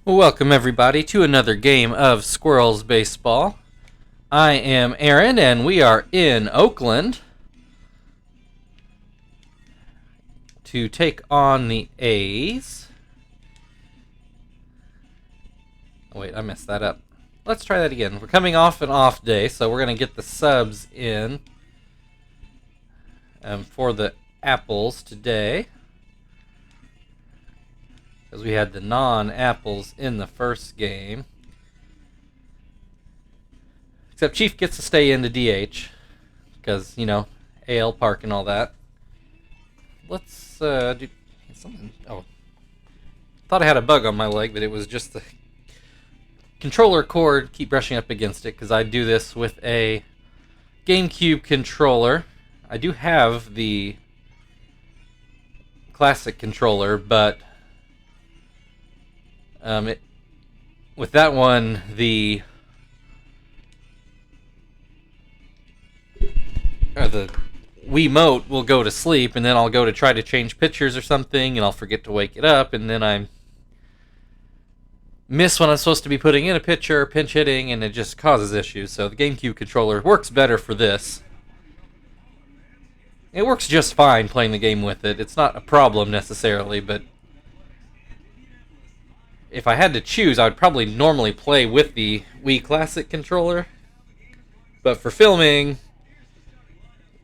Welcome everybody to another game of Squirrels Baseball. I am Aaron and we are in Oakland to take on the A's. Oh wait, I messed that up. Let's try that again. We're coming off an off day, so we're going to get the subs in for the Apples today. Because we had the non-Apples in the first game. Except Chief gets to stay in the DH. Because, you know, AL Park and all that. Let's do something. Oh. Thought I had a bug on my leg, but it was just the controller cord. Keep brushing up against it because I do this with a GameCube controller. I do have the classic controller, but with that one, the Wiimote will go to sleep, and then I'll go to try to change pictures or something, and I'll forget to wake it up, and then I miss when I'm supposed to be putting in a pitcher or pinch hitting, and it just causes issues. So the GameCube controller works better for this. It works just fine playing the game with it. It's not a problem necessarily, but if I had to choose, I would probably normally play with the Wii Classic controller. But for filming,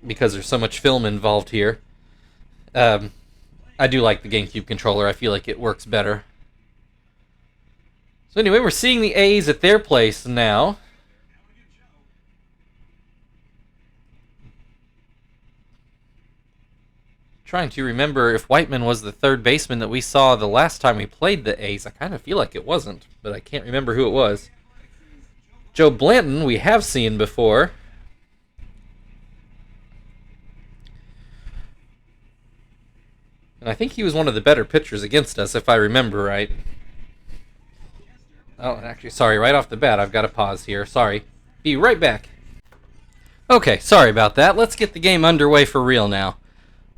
because there's so much film involved here, I do like the GameCube controller. I feel like it works better. So anyway, we're seeing the A's at their place now. Trying to remember if Whiteman was the third baseman that we saw the last time we played the A's. I kind of feel like it wasn't, but I can't remember who it was. Joe Blanton we have seen before. And I think he was one of the better pitchers against us, if I remember right. Oh, actually, sorry, right off the bat, I've got to pause here. Sorry. Be right back. Okay, sorry about that. Let's get the game underway for real now.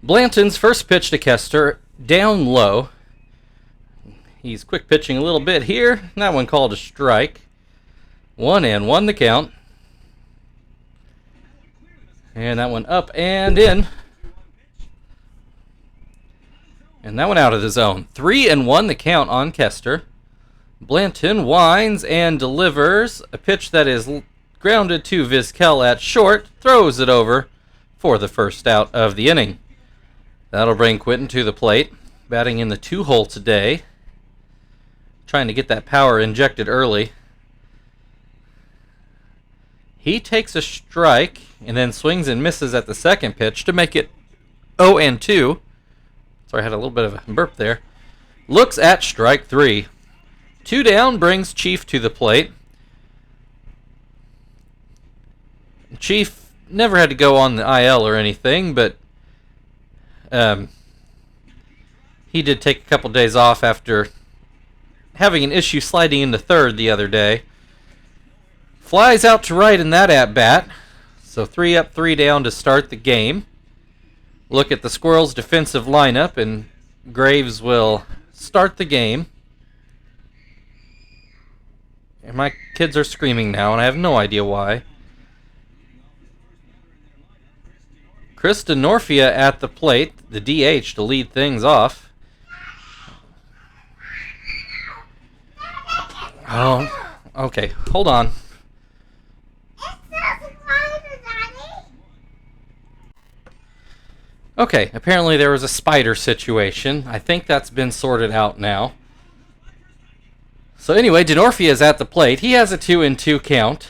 Blanton's first pitch to Kester, down low. He's quick pitching a little bit here. That one called a strike. 1-1 the count. And that one up and in. And that one out of the zone. 3-1 the count on Kester. Blanton winds and delivers a pitch that is grounded to Vizquel at short. Throws it over for the first out of the inning. That'll bring Quinton to the plate, batting in the 2-hole today, trying to get that power injected early. He takes a strike and then swings and misses at the second pitch to make it 0-2. Sorry, I had a little bit of a burp there. Looks at strike 3. 2 down brings Chief to the plate. Chief never had to go on the IL or anything, but he did take a couple days off after having an issue sliding into third the other day. Flies out to right in that at-bat. So 3 up, 3 down to start the game. Look at the Squirrels' defensive lineup, and Graves will start the game. And my kids are screaming now, and I have no idea why. Chris Denorfia at the plate, the DH, to lead things off. Oh, okay, hold on. Okay, apparently there was a spider situation. I think that's been sorted out now. So anyway, Denorfia is at the plate. He has a 2-2 count.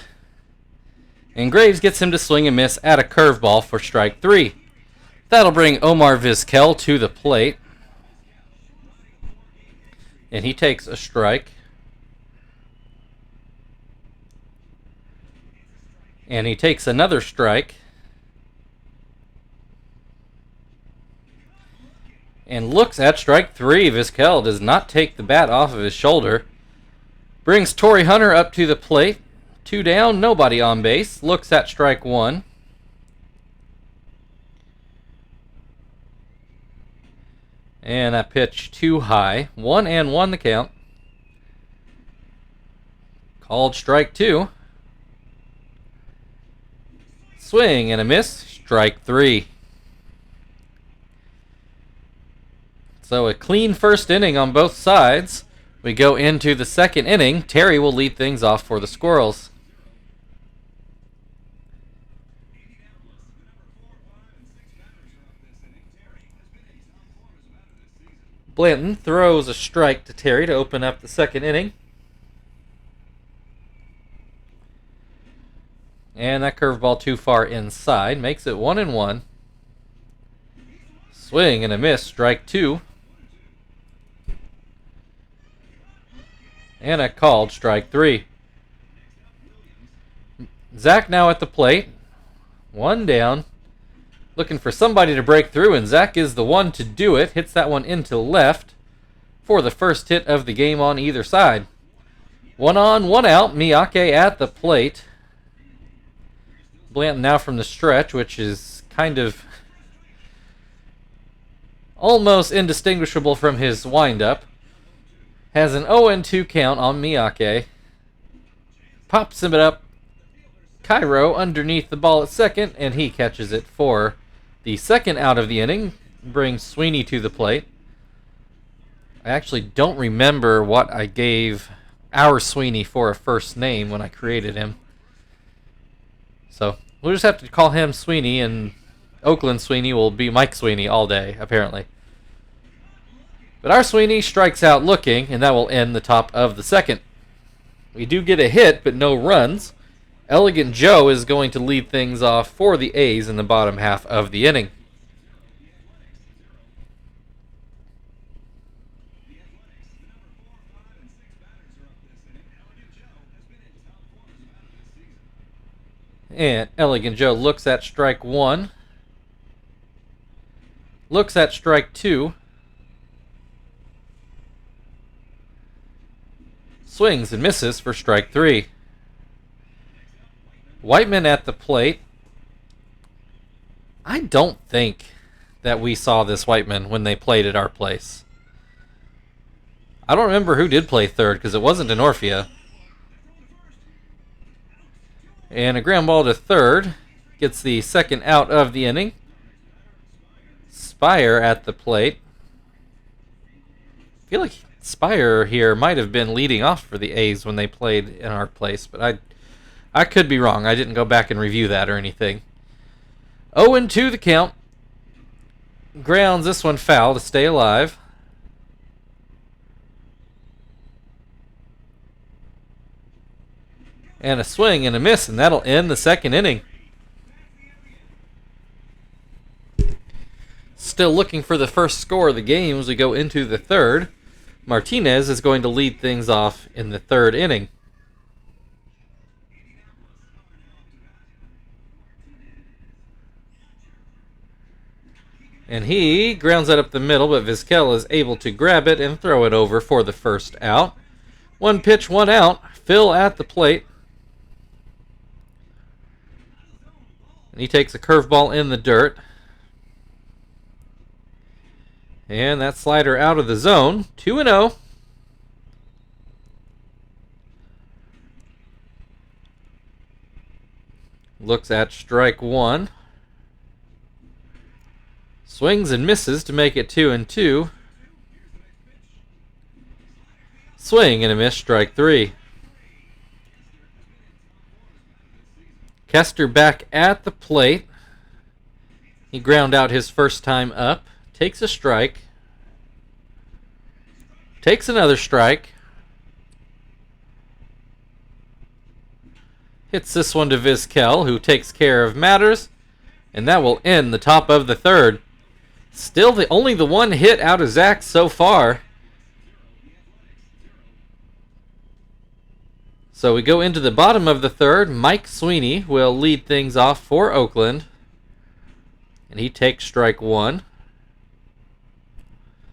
And Graves gets him to swing and miss at a curveball for strike 3. That'll bring Omar Vizquel to the plate. And he takes a strike. And he takes another strike. And looks at strike 3. Vizquel does not take the bat off of his shoulder. Brings Torrey Hunter up to the plate. 2 down, nobody on base. Looks at strike 1. And that pitch too high. 1-1 the count. Called strike 2. Swing and a miss. Strike 3. So a clean first inning on both sides. We go into the second inning. Terry will lead things off for the Squirrels. Blanton throws a strike to Terry to open up the second inning. And that curveball too far inside makes it 1-1. Swing and a miss, strike 2. And a called strike 3. Zach now at the plate. One down. Looking for somebody to break through, and Zach is the one to do it. Hits that one into left for the first hit of the game on either side. 1 on, 1 out. Miyake at the plate. Blanton now from the stretch, which is kind of almost indistinguishable from his windup. Has an 0-2 count on Miyake. Pops him up. Cairo underneath the ball at second, and he catches it for the second out of the inning. Brings Sweeney to the plate. I actually don't remember what I gave our Sweeney for a first name when I created him. So we'll just have to call him Sweeney, and Oakland Sweeney will be Mike Sweeney all day, apparently. But our Sweeney strikes out looking, and that will end the top of the second. We do get a hit, but no runs. Elegant Joe is going to lead things off for the A's in the bottom half of the inning. And Elegant Joe looks at strike 1. Looks at strike 2. Swings and misses for strike 3. Whiteman at the plate. I don't think that we saw this Whiteman when they played at our place. I don't remember who did play third because it wasn't Denorfia. And a ground ball to third. Gets the second out of the inning. Spire at the plate. I feel like Spire here might have been leading off for the A's when they played in our place, but I could be wrong. I didn't go back and review that or anything. 0-2 the count. Grounds this one foul to stay alive. And a swing and a miss, and that'll end the second inning. Still looking for the first score of the game as we go into the third. Martinez is going to lead things off in the third inning. And he grounds that up the middle, but Vizquel is able to grab it and throw it over for the first out. 1 pitch, 1 out. Phil at the plate. And he takes a curveball in the dirt. And that slider out of the zone. 2-0. Looks at strike 1. Swings and misses to make it 2-2. Swing and a miss, strike 3. Kester back at the plate. He ground out his first time up. Takes a strike. Takes another strike. Hits this one to Vizquel, who takes care of matters. And that will end the top of the third. Still only the one hit out of Zach so far. So we go into the bottom of the third. Mike Sweeney will lead things off for Oakland. And he takes strike 1.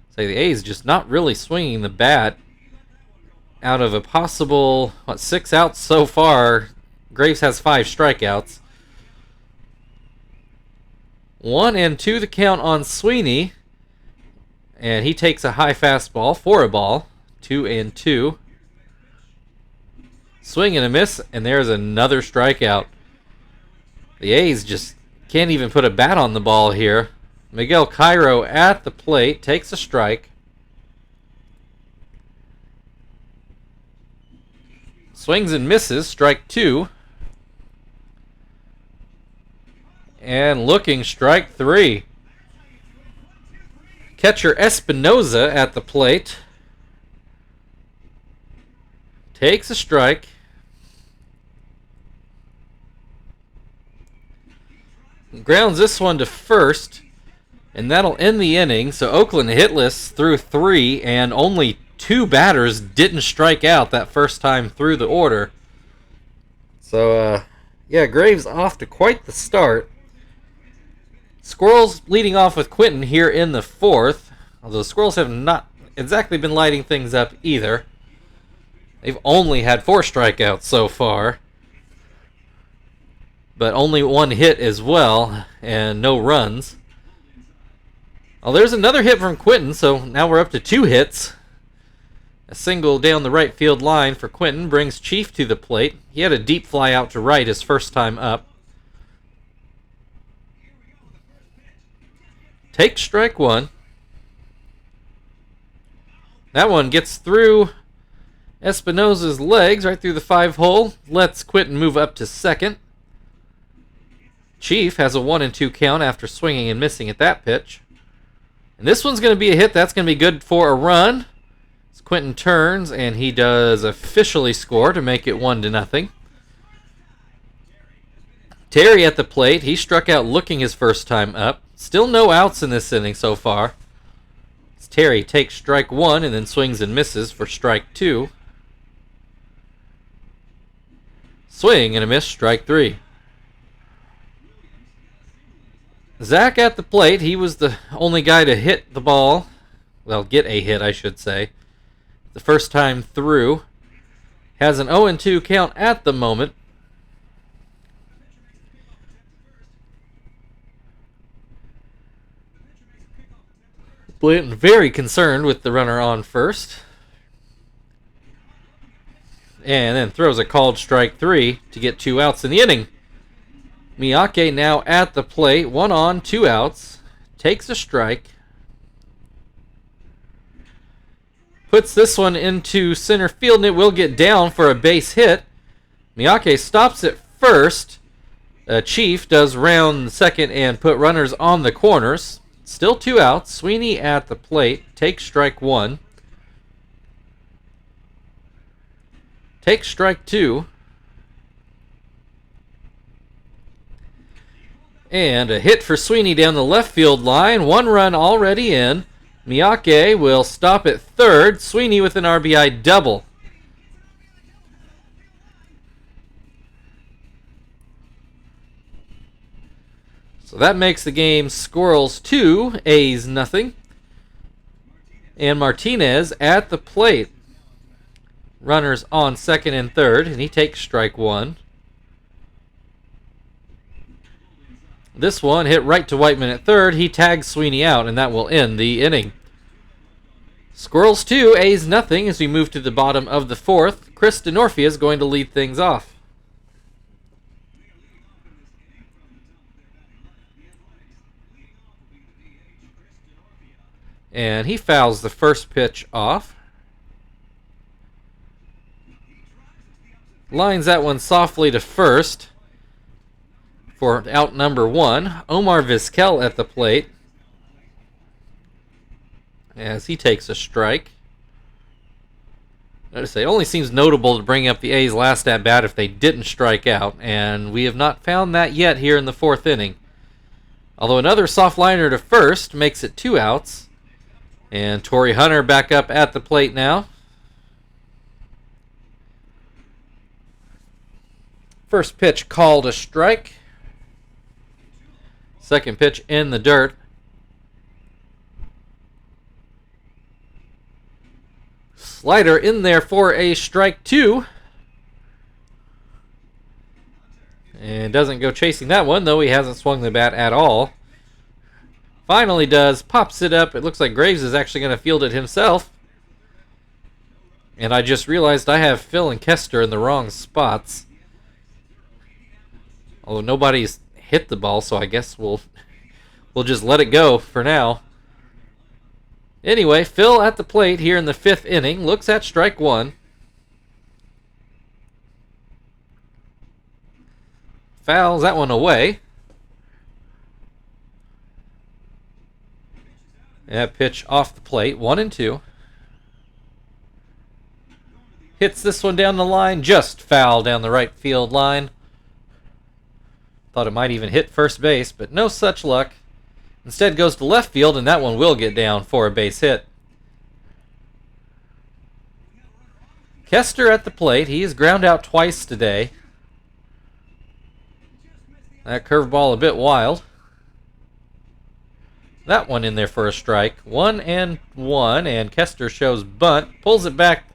So the A's just not really swinging the bat. Out of a possible, 6 outs so far, Graves has 5 strikeouts. 1-2 the count on Sweeney. And he takes a high fastball for a ball. 2-2. Swing and a miss, and there's another strikeout. The A's just can't even put a bat on the ball here. Miguel Cairo at the plate takes a strike. Swings and misses, strike 2. And looking, strike 3. Catcher Espinoza at the plate takes a strike. Grounds this one to first, and that'll end the inning. So Oakland hitless through 3, and only 2 batters didn't strike out that first time through the order. So, yeah, Graves off to quite the start. Squirrels leading off with Quinton here in the 4th, although the Squirrels have not exactly been lighting things up either. They've only had 4 strikeouts so far, but only 1 hit as well, and no runs. Oh, there's another hit from Quinton, so now we're up to 2 hits. A single down the right field line for Quinton brings Chief to the plate. He had a deep fly out to right his first time up. Takes strike 1. That one gets through Espinoza's legs, right through the 5-hole. Lets Quinton move up to second. Chief has a 1-2 count after swinging and missing at that pitch. And this one's going to be a hit. That's going to be good for a run. As Quinton turns, and he does officially score to make it 1-0. Terry at the plate. He struck out looking his first time up. Still no outs in this inning so far. As Terry takes strike 1 and then swings and misses for strike 2. Swing and a miss, strike 3. Zach at the plate. He was the only guy to hit the ball. Well, get a hit, I should say. The first time through. Has an 0-2 count at the moment. Blanton very concerned with the runner on first. And then throws a called strike 3 to get 2 outs in the inning. Miyake now at the plate. 1 on, 2 outs. Takes a strike. Puts this one into center field, and it will get down for a base hit. Miyake stops at first. Chief does round second and put runners on the corners. Still 2 outs. Sweeney at the plate. Takes strike 1. Takes strike 2. And a hit for Sweeney down the left field line. 1 run already in. Miyake will stop at third. Sweeney with an RBI double. So that makes the game Squirrels 2, A's nothing. And Martinez at the plate. Runners on second and third, and he takes strike 1. This one hit right to Whiteman at third. He tags Sweeney out, and that will end the inning. Squirrels 2, A's nothing as we move to the bottom of the 4th. Chris DeNorfia is going to lead things off. And he fouls the first pitch off. Lines that one softly to first for out number 1. Omar Vizquel at the plate as he takes a strike. Notice it only seems notable to bring up the A's last at bat if they didn't strike out, and we have not found that yet here in the 4th inning. Although another soft liner to first makes it 2 outs. And Torrey Hunter back up at the plate now. First pitch called a strike. Second pitch in the dirt. Slider in there for a strike 2. And doesn't go chasing that one, though he hasn't swung the bat at all. Finally does, pops it up. It looks like Graves is actually going to field it himself. And I just realized I have Phil and Kester in the wrong spots. Although nobody's hit the ball, so I guess we'll just let it go for now. Anyway, Phil at the plate here in the 5th inning. Looks at strike 1. Fouls that one away. That pitch off the plate. 1-2. Hits this one down the line. Just foul down the right field line. Thought it might even hit first base, but no such luck. Instead goes to left field, and that one will get down for a base hit. Kester at the plate. He has ground out twice today. That curveball a bit wild. That one in there for a strike. 1-1, and Kester shows bunt. Pulls it back.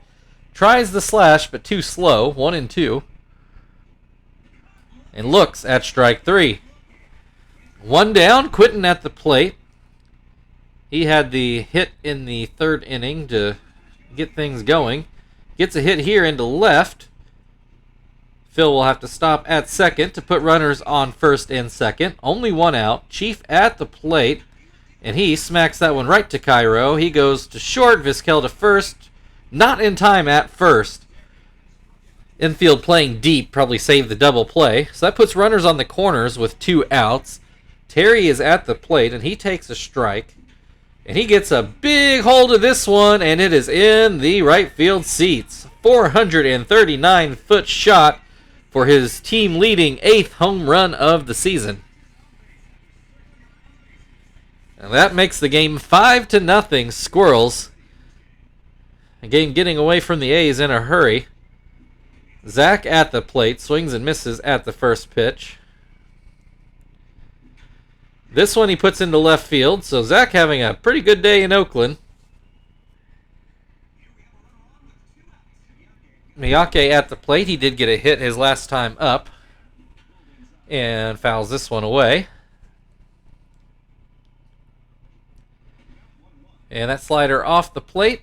Tries the slash, but too slow. 1-2. And looks at strike 3. 1 down. Quinton at the plate. He had the hit in the 3rd inning to get things going. Gets a hit here into left. Phil will have to stop at second to put runners on first and second. Only 1 out. Chief at the plate. And he smacks that one right to Cairo. He goes to short. Vizquel to first. Not in time at first. Infield playing deep probably saved the double play. So that puts runners on the corners with 2 outs. Terry is at the plate, and he takes a strike. And he gets a big hold of this one, and it is in the right field seats. 439-foot shot for his team-leading 8th home run of the season. And that makes the game 5-0 Squirrels. A game getting away from the A's in a hurry. Zach at the plate, swings and misses at the first pitch. This one he puts into left field, so Zach having a pretty good day in Oakland. Miyake at the plate, he did get a hit his last time up. And fouls this one away. And that slider off the plate.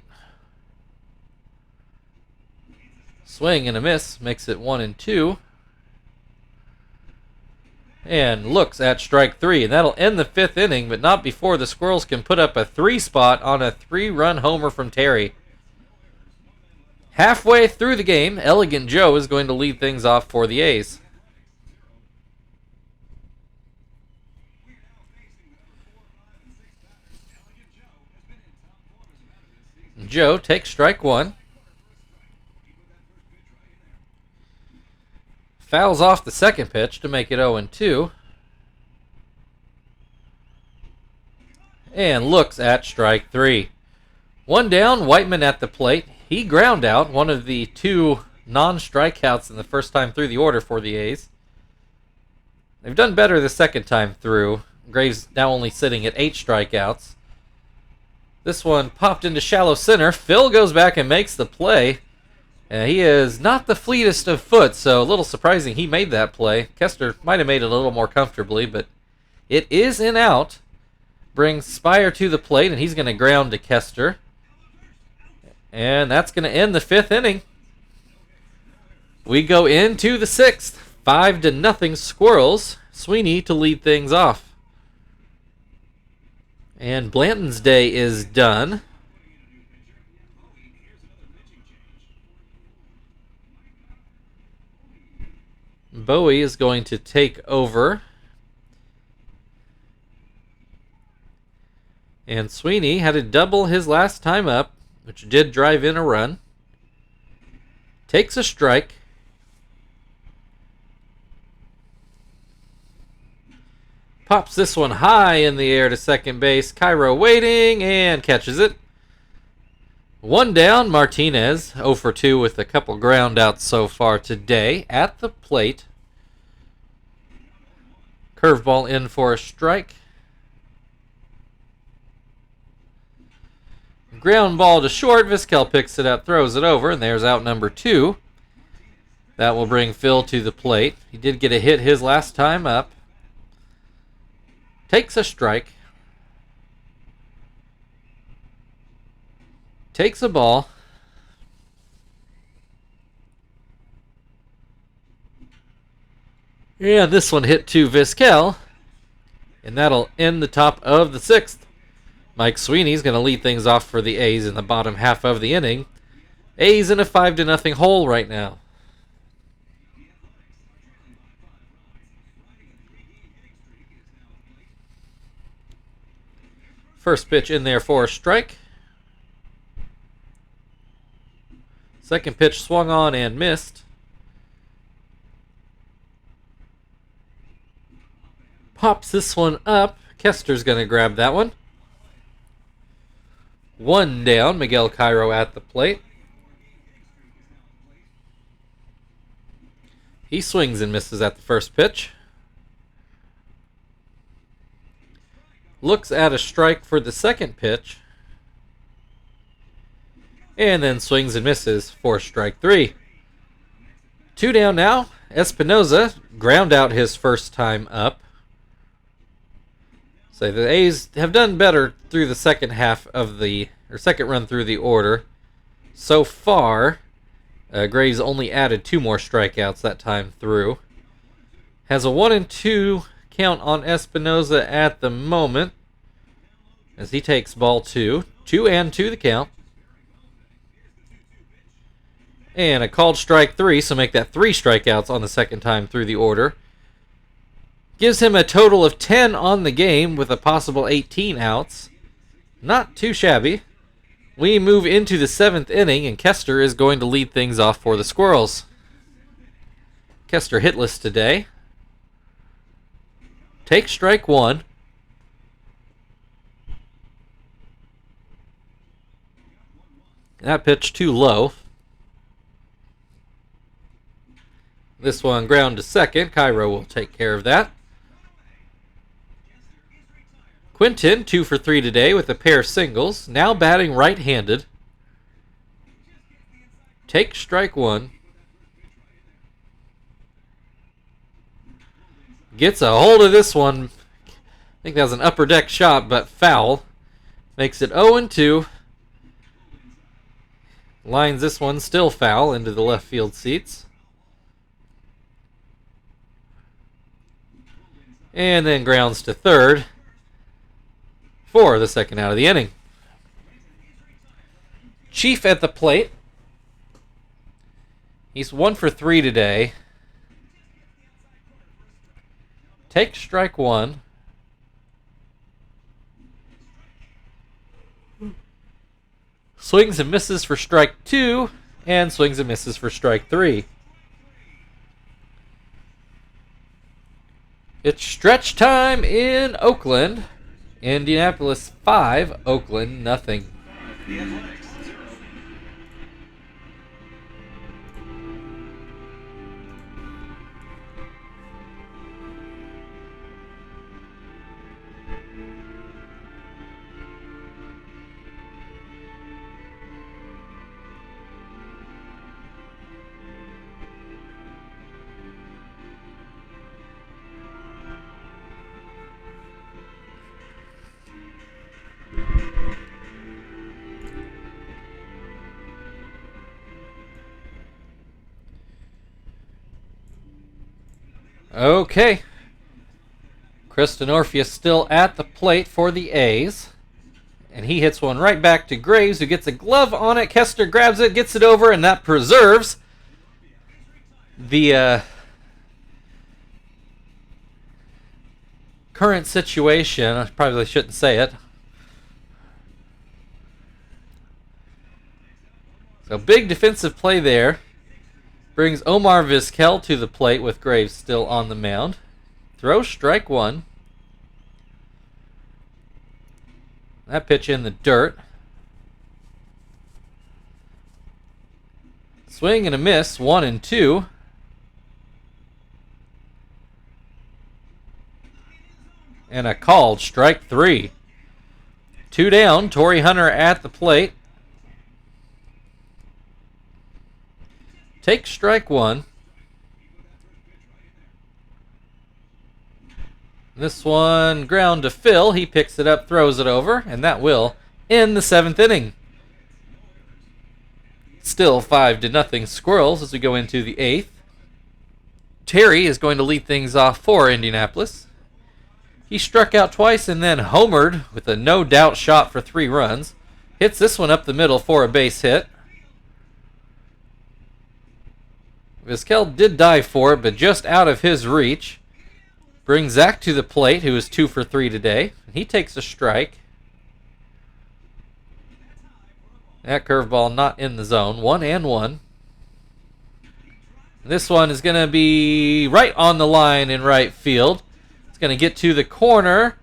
Swing and a miss makes it 1-2. And looks at strike 3. And that'll end the 5th inning, but not before the Squirrels can put up a 3 spot on a 3-run homer from Terry. Halfway through the game, Elegant Joe is going to lead things off for the A's. Joe takes strike 1. Fouls off the second pitch to make it 0-2. And looks at strike 3. 1 down, Whiteman at the plate. He ground out one of the 2 non-strikeouts in the first time through the order for the A's. They've done better the second time through. Graves now only sitting at 8 strikeouts. This one popped into shallow center. Phil goes back and makes the play. He is not the fleetest of foot, so a little surprising he made that play. Kester might have made it a little more comfortably, but it is in out. Brings Spire to the plate, and he's going to ground to Kester. And that's going to end the 5th inning. We go into the 6th. 5-0 Squirrels. Sweeney to lead things off. And Blanton's day is done. Bowie is going to take over. And Sweeney had to double his last time up, which did drive in a run. Takes a strike. Pops this one high in the air to second base. Cairo waiting and catches it. 1 down, Martinez, 0 for 2 with a couple ground outs so far today. At the plate. Curveball in for a strike. Ground ball to short. Vizquel picks it up, throws it over, and there's out number 2. That will bring Phil to the plate. He did get a hit his last time up. Takes a strike. Takes a ball. And this one hit to Vizquel. And that'll end the top of the 6th. Mike Sweeney's going to lead things off for the A's in the bottom half of the inning. A's in a 5-0 hole right now. First pitch in there for a strike. Second pitch swung on and missed. Pops this one up. Kester's going to grab that one. One down. Miguel Cairo at the plate. He swings and misses at the first pitch. Looks at a strike for the second pitch. And then swings and misses for strike 3. 2 down now. Espinoza ground out his first time up. So the A's have done better through the second run through the order. So far, Graves only added 2 more strikeouts that time through. Has a 1-2 count on Espinoza at the moment as he takes ball 2. 2-2 the count. And a called strike 3, so make that 3 strikeouts on the second time through the order. Gives him a total of 10 on the game with a possible 18 outs. Not too shabby. We move into the 7th inning, and Kester is going to lead things off for the Squirrels. Kester hitless today. Take strike 1. That pitch too low. This one ground to second. Cairo will take care of that. Quinton, 2 for 3 today with a pair of singles. Now batting right-handed. Take strike 1. Gets a hold of this one. I think that was an upper deck shot, but foul. Makes it 0-2. Lines this one still foul into the left field seats. And then grounds to third for the second out of the inning. Chief at the plate. He's 1 for 3 today. Take strike 1. Swings and misses for strike 2, and swings and misses for strike 3. It's stretch time in Oakland. Indianapolis 5, Oakland nothing. Okay. Kristen Orpheus still at the plate for the A's. And he hits one right back to Graves, who gets a glove on it. Kester grabs it, gets it over, and that preserves the current situation. I probably shouldn't say it. So big defensive play there. Brings Omar Vizquel to the plate with Graves still on the mound. Throw strike 1. That pitch in the dirt. Swing and a miss, 1-2. And a called strike 3. 2 down, Torrey Hunter at the plate. Take strike 1. This one ground to Phil. He picks it up, throws it over, and that will end the 7th inning. Still 5-0 Squirrels as we go into the 8th. Terry is going to lead things off for Indianapolis. He struck out twice and then homered with a no-doubt shot for 3 runs. Hits this one up the middle for a base hit. Vizquel did dive for it, but just out of his reach. Brings Zach to the plate, who is 2 for 3 today. He takes a strike. That curveball not in the zone. 1-1. This one is going to be right on the line in right field. It's going to get to the corner.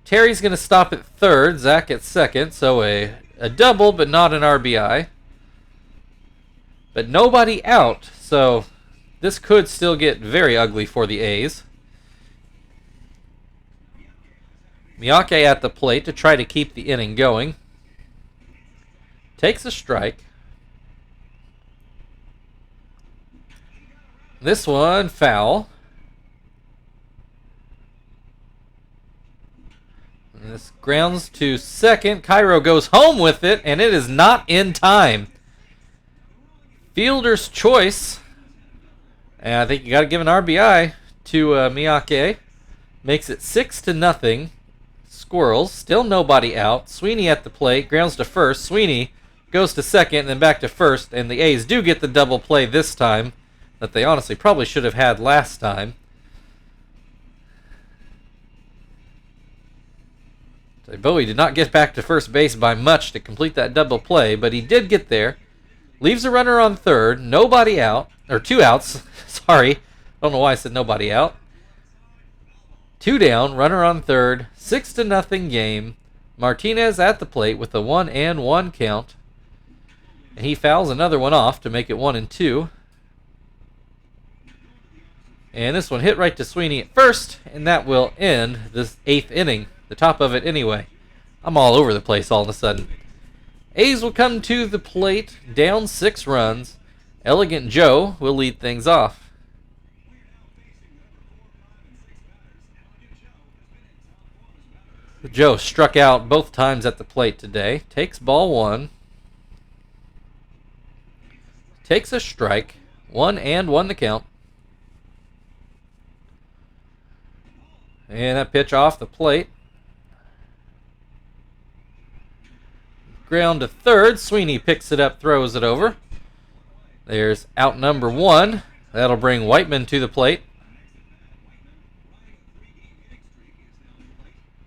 Terry's going to stop at third. Zach at second. So a double, but not an RBI. But nobody out. So this could still get very ugly for the A's. Miyake at the plate to try to keep the inning going. Takes a strike. This one foul. And this grounds to second. Cairo goes home with it, and it is not in time. Fielder's choice. And I think you got to give an RBI to Miyake. Makes it 6-0. Squirrels. Still nobody out. Sweeney at the plate. Grounds to first. Sweeney goes to second and then back to first. And the A's do get the double play this time that they honestly probably should have had last time. So Bowie did not get back to first base by much to complete that double play, but he did get there. Leaves a runner on third. Nobody out. Or 2 outs. Sorry. I don't know why I said nobody out. 2 down. Runner on third. 6-0 game. Martinez at the plate with a 1-1 count. And he fouls another one off to make it 1-2. And this one hit right to Sweeney at first, and that will end this 8th inning. The top of it anyway. I'm all over the place all of a sudden. A's will come to the plate, down 6 runs. Elegant Joe will lead things off. Joe struck out both times at the plate today. Takes ball 1. Takes a strike. 1-1 the count. And that pitch off the plate. Ground to third. Sweeney picks it up, throws it over. There's out number 1. That'll bring Whiteman to the plate.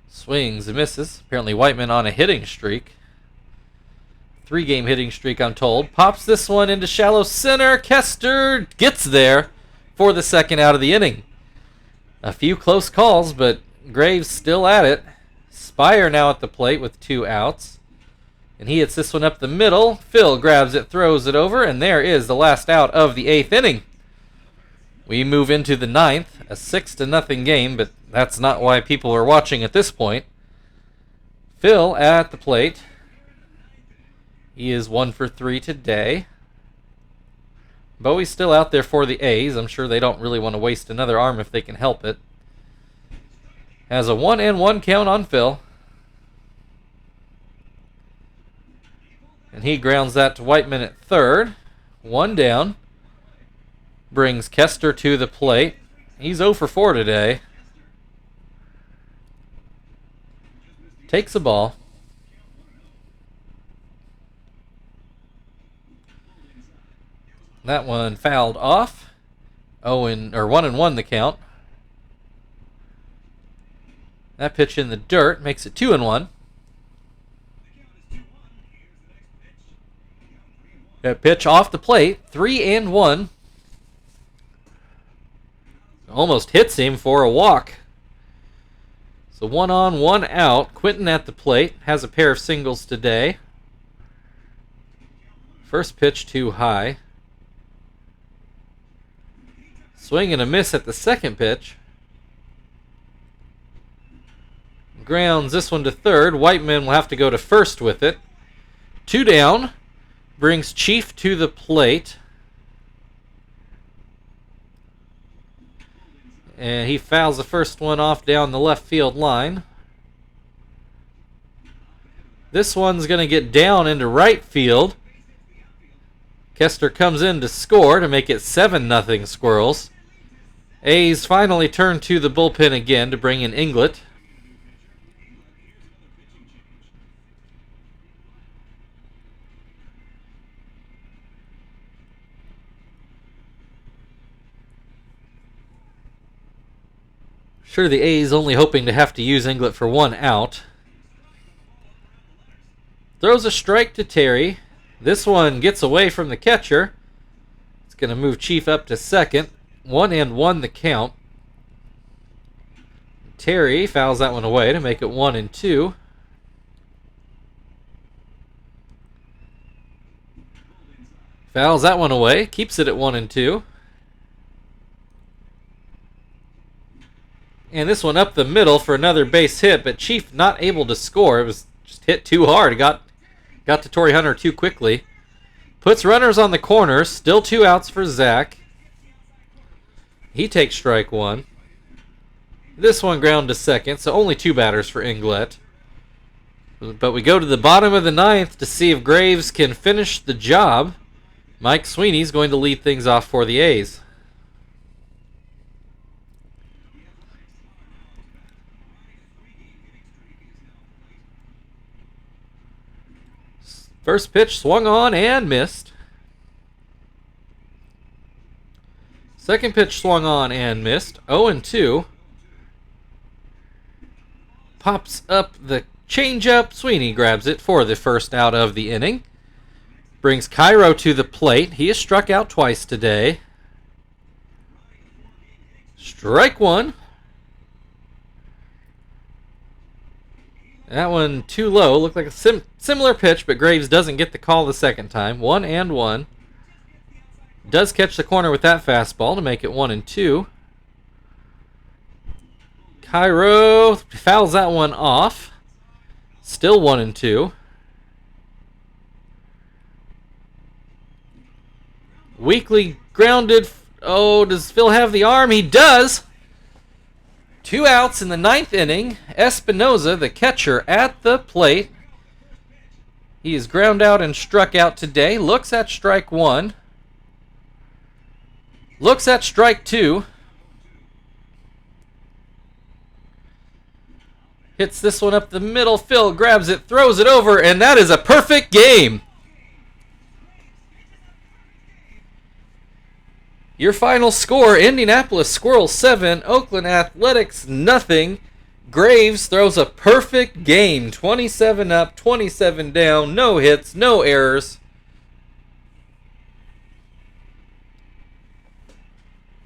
Swings and misses. Apparently Whiteman on a hitting streak. 3-game hitting streak, I'm told. Pops this one into shallow center. Kester gets there for the second out of the inning. A few close calls, but Graves still at it. Spire now at the plate with 2 outs. And he hits this one up the middle. Phil grabs it, throws it over, and there is the last out of the 8th inning. We move into the 9th, a 6-0 game, but that's not why people are watching at this point. Phil at the plate. He is 1 for 3 today. Bowie's still out there for the A's. I'm sure they don't really want to waste another arm if they can help it. Has a 1-1 count on Phil. And he grounds that to Whiteman at third. 1 down. Brings Kester to the plate. He's 0 for 4 today. Takes a ball. That one fouled off. 1-1 the count. That pitch in the dirt makes it 2-1. That pitch off the plate, 3-1. Almost hits him for a walk. So 1 on, 1 out. Quinton at the plate. Has a pair of singles today. First pitch too high. Swing and a miss at the second pitch. Grounds this one to third. Whiteman will have to go to first with it. 2 down. Brings Chief to the plate. And he fouls the first one off down the left field line. This one's going to get down into right field. Kester comes in to score to make it 7-0 Squirrels. A's finally turn to the bullpen again to bring in Inglet. Sure, the A's only hoping to have to use Inglet for 1 out. Throws a strike to Terry. This one gets away from the catcher. It's going to move Chief up to second. 1-1 the count. Terry fouls that one away to make it 1-2. Fouls that one away. Keeps it at 1-2. And this one up the middle for another base hit, but Chief not able to score. It was just hit too hard. Got to Torrey Hunter too quickly. Puts runners on the corners. Still 2 outs for Zach. He takes strike 1. This one ground to second, so only 2 batters for Inglet. But we go to the bottom of the 9th to see if Graves can finish the job. Mike Sweeney's going to lead things off for the A's. First pitch swung on and missed. Second pitch swung on and missed. 0-2. Pops up the changeup. Sweeney grabs it for the first out of the inning. Brings Cairo to the plate. He has struck out twice today. Strike 1. That one too low. Looked like a similar pitch, but Graves doesn't get the call the second time. 1-1. Does catch the corner with that fastball to make it 1-2. Cairo fouls that one off. Still 1-2. Weekly grounded. Oh, does Phil have the arm? He does. 2 outs in the 9th inning. Espinoza, the catcher, at the plate. He is ground out and struck out today. Looks at strike 1. Looks at strike 2. Hits this one up the middle. Phil grabs it, throws it over, and that is a perfect game. Your final score, Indianapolis Squirrels 7, Oakland Athletics nothing. Graves throws a perfect game. 27 up, 27 down, no hits, no errors.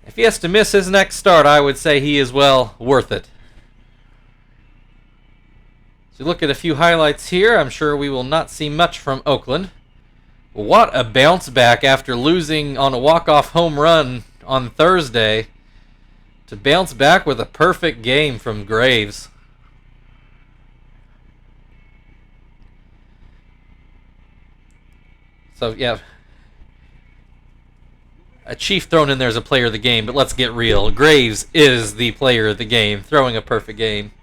If he has to miss his next start, I would say he is well worth it. So look at a few highlights here. I'm sure we will not see much from Oakland. What a bounce back after losing on a walk-off home run on Thursday. To bounce back with a perfect game from Graves. So, yeah. A Chief thrown in there as a player of the game, but let's get real. Graves is the player of the game, throwing a perfect game.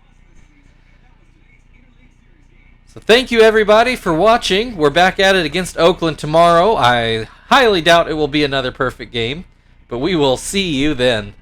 So thank you, everybody, for watching. We're back at it against Oakland tomorrow. I highly doubt it will be another perfect game, but we will see you then.